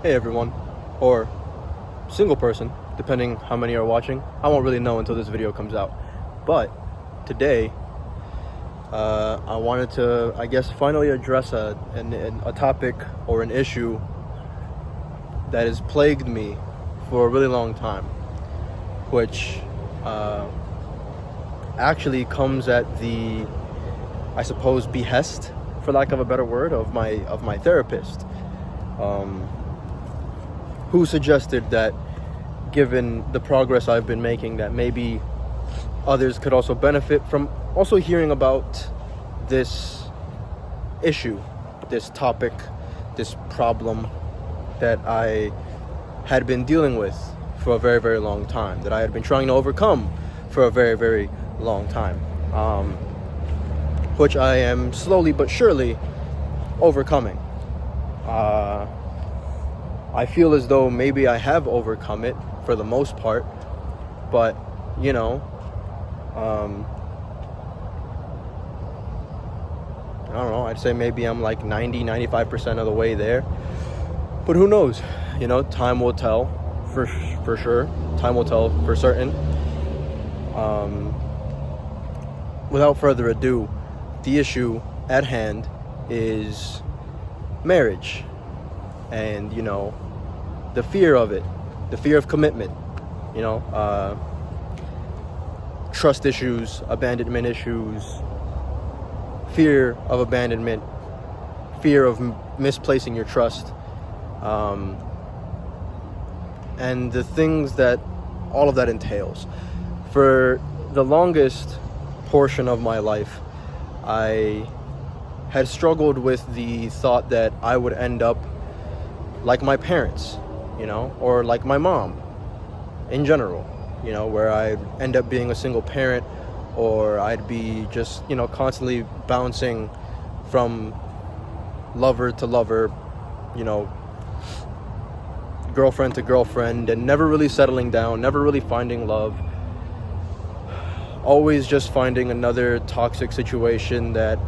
Hey everyone, or single person, depending how many are watching. I won't really know until this video comes out. But today, I wanted to, finally address a topic or an issue that has plagued me for a really long time, which actually comes at the, behest, for lack of a better word, of my therapist. Who suggested that, given the progress I've been making, that maybe others could also benefit from also hearing about this issue, this topic, this problem that I had been dealing with for a very, very long time, that I had been trying to overcome for a very, very long time, which I am slowly but surely overcoming. I feel as though maybe I have overcome it for the most part, but I don't know, I'd say maybe I'm like 95% of the way there, but who knows, time will tell for sure. Time will tell for certain. Without further ado, the issue at hand is marriage, and the fear of it, the fear of commitment, trust issues, abandonment issues, fear of abandonment, fear of misplacing your trust, and the things that all of that entails. For the longest portion of my life, I had struggled with the thought that I would end up like my parents, or like my mom in general, where I'd end up being a single parent, or I'd be just, constantly bouncing from lover to lover, girlfriend to girlfriend, and never really settling down, never really finding love, always just finding another toxic situation that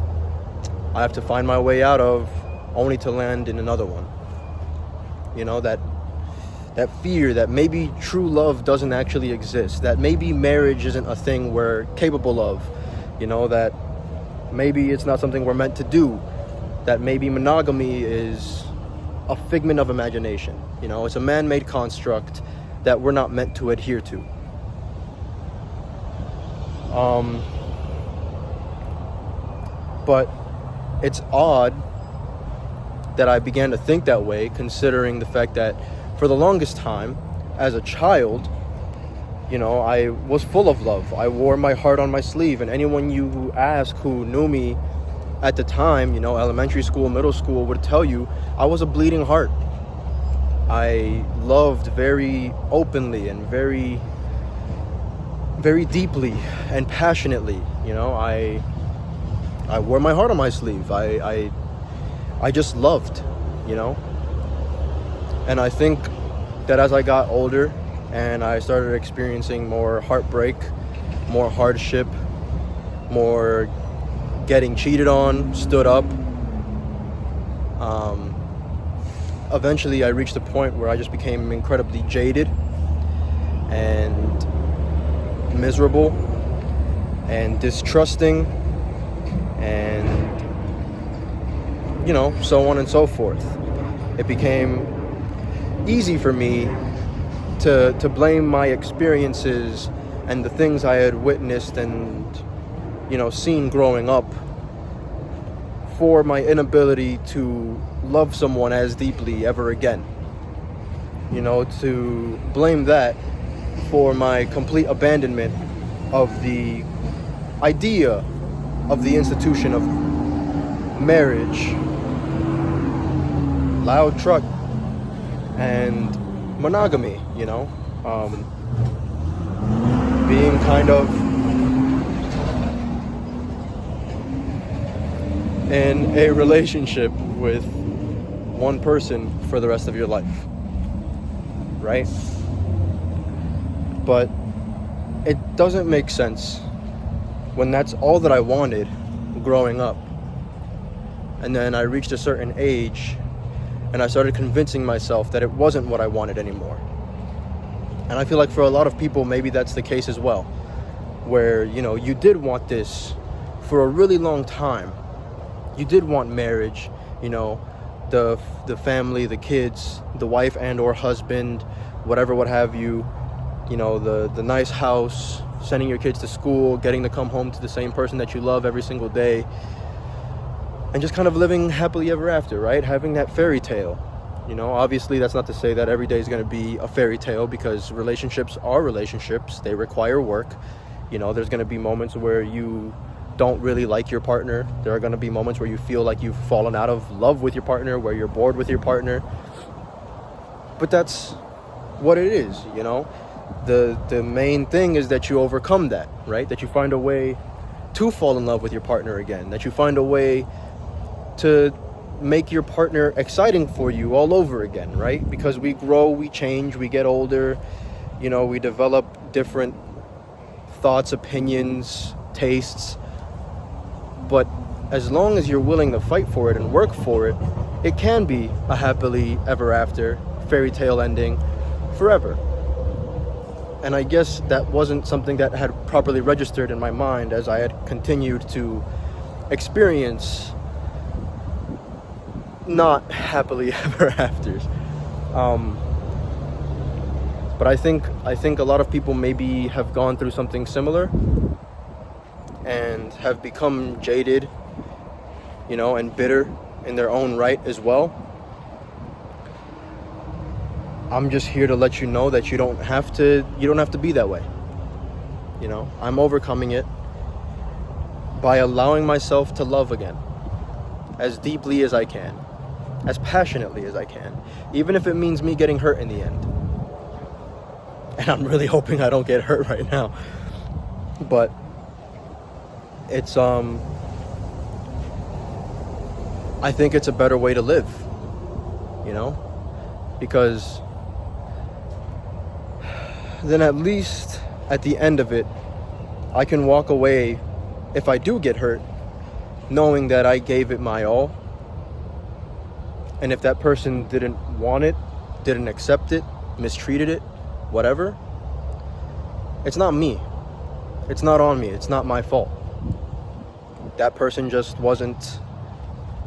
I have to find my way out of, only to land in another one. That fear that maybe true love doesn't actually exist, that maybe marriage isn't a thing we're capable of, that maybe it's not something we're meant to do, that maybe monogamy is a figment of imagination, it's a man-made construct that we're not meant to adhere to. But it's odd that I began to think that way, considering the fact that for the longest time, as a child, I was full of love. I wore my heart on my sleeve, and anyone you ask who knew me at the time, elementary school, middle school, would tell you I was a bleeding heart. I loved very openly and very, very deeply and passionately. I wore my heart on my sleeve. I just loved, And I think that as I got older and I started experiencing more heartbreak, more hardship, more getting cheated on, stood up, eventually I reached a point where I just became incredibly jaded and miserable and distrusting and so on and so forth. It became easy for me to blame my experiences and the things I had witnessed and seen growing up for my inability to love someone as deeply ever again. To blame that for my complete abandonment of the idea of the institution of marriage, loud truck, and monogamy, being kind of in a relationship with one person for the rest of your life, right? But it doesn't make sense when that's all that I wanted growing up. And then I reached a certain age And I started convincing myself that it wasn't what I wanted anymore. And I feel like for a lot of people, maybe that's the case as well. Where, you did want this for a really long time. You did want marriage, the family, the kids, the wife and or husband, whatever, what have you, the nice house, sending your kids to school, getting to come home to the same person that you love every single day, and just kind of living happily ever after, right? Having that fairy tale. Obviously that's not to say that every day is going to be a fairy tale, because relationships are relationships. They require work. There's going to be moments where you don't really like your partner. There are going to be moments where you feel like you've fallen out of love with your partner, where you're bored with your partner. But that's what it is, The main thing is that you overcome that, right? That you find a way to fall in love with your partner again. That you find a way to make your partner exciting for you all over again, right? Because we grow, we change, we get older, we develop different thoughts, opinions, tastes. But as long as you're willing to fight for it and work for it, it can be a happily ever after, fairy tale ending forever. And I guess that wasn't something that had properly registered in my mind as I had continued to experience not happily ever afters. But I think a lot of people maybe have gone through something similar and have become jaded, and bitter in their own right as well. I'm just here to let you know that you don't have to be that way. I'm overcoming it by allowing myself to love again, as deeply as I can, as passionately as I can, even if it means me getting hurt in the end. And I'm really hoping I don't get hurt right now. But it's I think it's a better way to live, because then at least at the end of it, I can walk away, if I do get hurt, knowing that I gave it my all. And if that person didn't want it, didn't accept it, mistreated it, whatever, it's not me. It's not on me. It's not my fault. That person just wasn't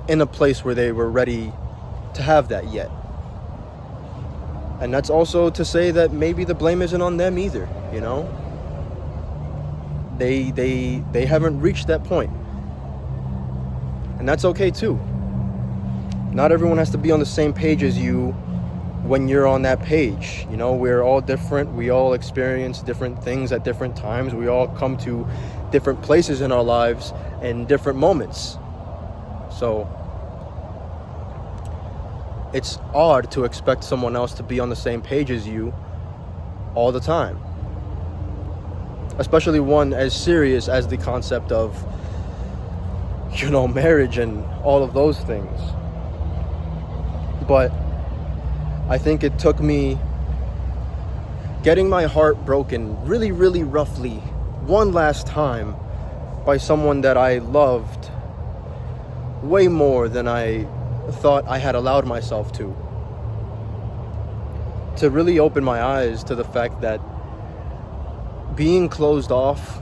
in a place where they were ready to have that yet. And that's also to say that maybe the blame isn't on them either, They haven't reached that point. And that's okay too. Not everyone has to be on the same page as you when you're on that page. We're all different. We all experience different things at different times. We all come to different places in our lives and different moments. So it's odd to expect someone else to be on the same page as you all the time. Especially one as serious as the concept of, marriage and all of those things. But I think it took me getting my heart broken really, really roughly one last time by someone that I loved way more than I thought I had allowed myself to really open my eyes to the fact that being closed off,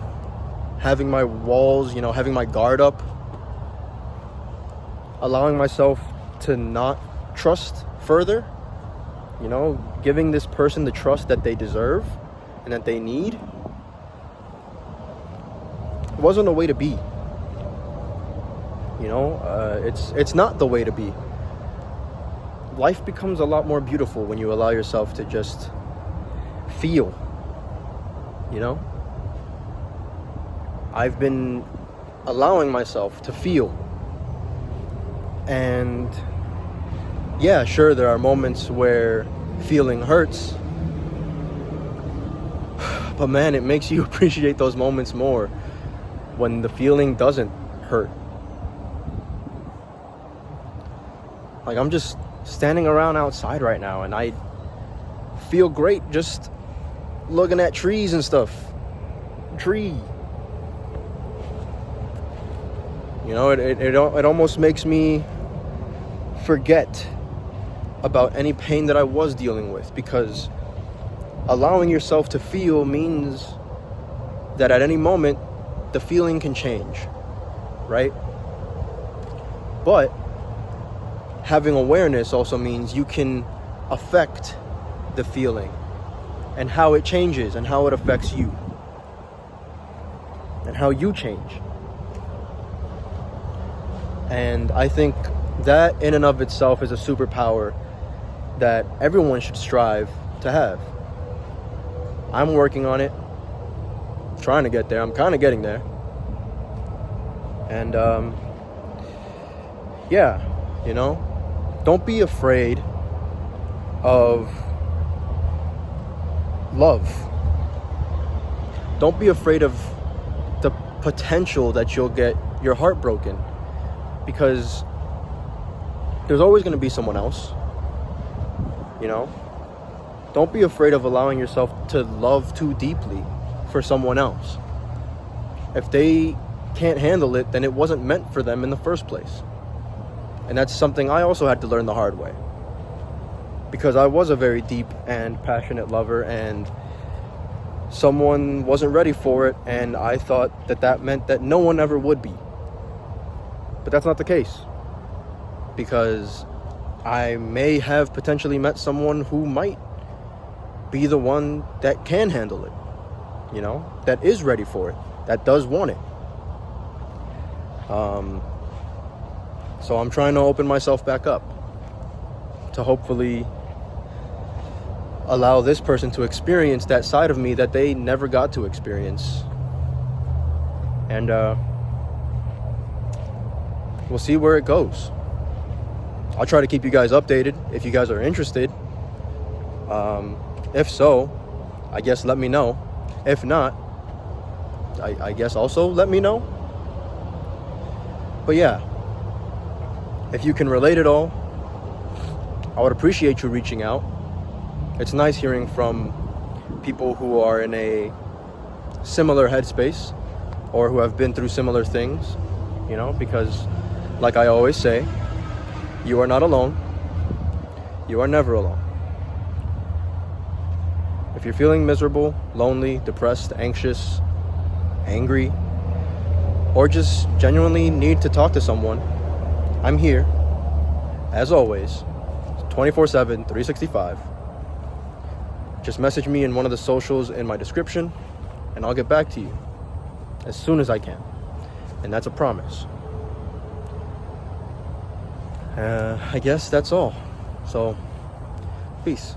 having my walls, having my guard up, allowing myself to not trust further, giving this person the trust that they deserve and that they need, wasn't a way to be. It's not the way to be. Life becomes a lot more beautiful when you allow yourself to just feel, I've been allowing myself to feel. And yeah, sure, there are moments where feeling hurts, but man, it makes you appreciate those moments more when the feeling doesn't hurt. Like, I'm just standing around outside right now and I feel great just looking at trees and stuff. It almost makes me forget about any pain that I was dealing with, because allowing yourself to feel means that at any moment the feeling can change, right? But having awareness also means you can affect the feeling and how it changes and how it affects you and how you change. And I think that in and of itself is a superpower that everyone should strive to have. I'm working on it, trying to get there. I'm kind of getting there. And yeah, you know, don't be afraid of love. Don't be afraid of the potential that you'll get your heart broken, because there's always going to be someone else, you know? Don't be afraid of allowing yourself to love too deeply for someone else. If they can't handle it, then it wasn't meant for them in the first place. And that's something I also had to learn the hard way, because I was a very deep and passionate lover, and someone wasn't ready for it, and I thought that that meant that no one ever would be. But that's not the case, because I may have potentially met someone who might be the one that can handle it, you know, that is ready for it, that does want it. So I'm trying to open myself back up to hopefully allow this person to experience that side of me that they never got to experience. And we'll see where it goes. I'll try to keep you guys updated if you guys are interested. If so, I guess let me know. If not, I guess also let me know. But yeah, if you can relate at all, I would appreciate you reaching out. It's nice hearing from people who are in a similar headspace or who have been through similar things, you know, because like I always say, you are not alone. You are never alone. If you're feeling miserable, lonely, depressed, anxious, angry, or just genuinely need to talk to someone, I'm here, as always, 24/7, 365. Just message me in one of the socials in my description, and I'll get back to you as soon as I can. And that's a promise. I guess that's all. So, peace.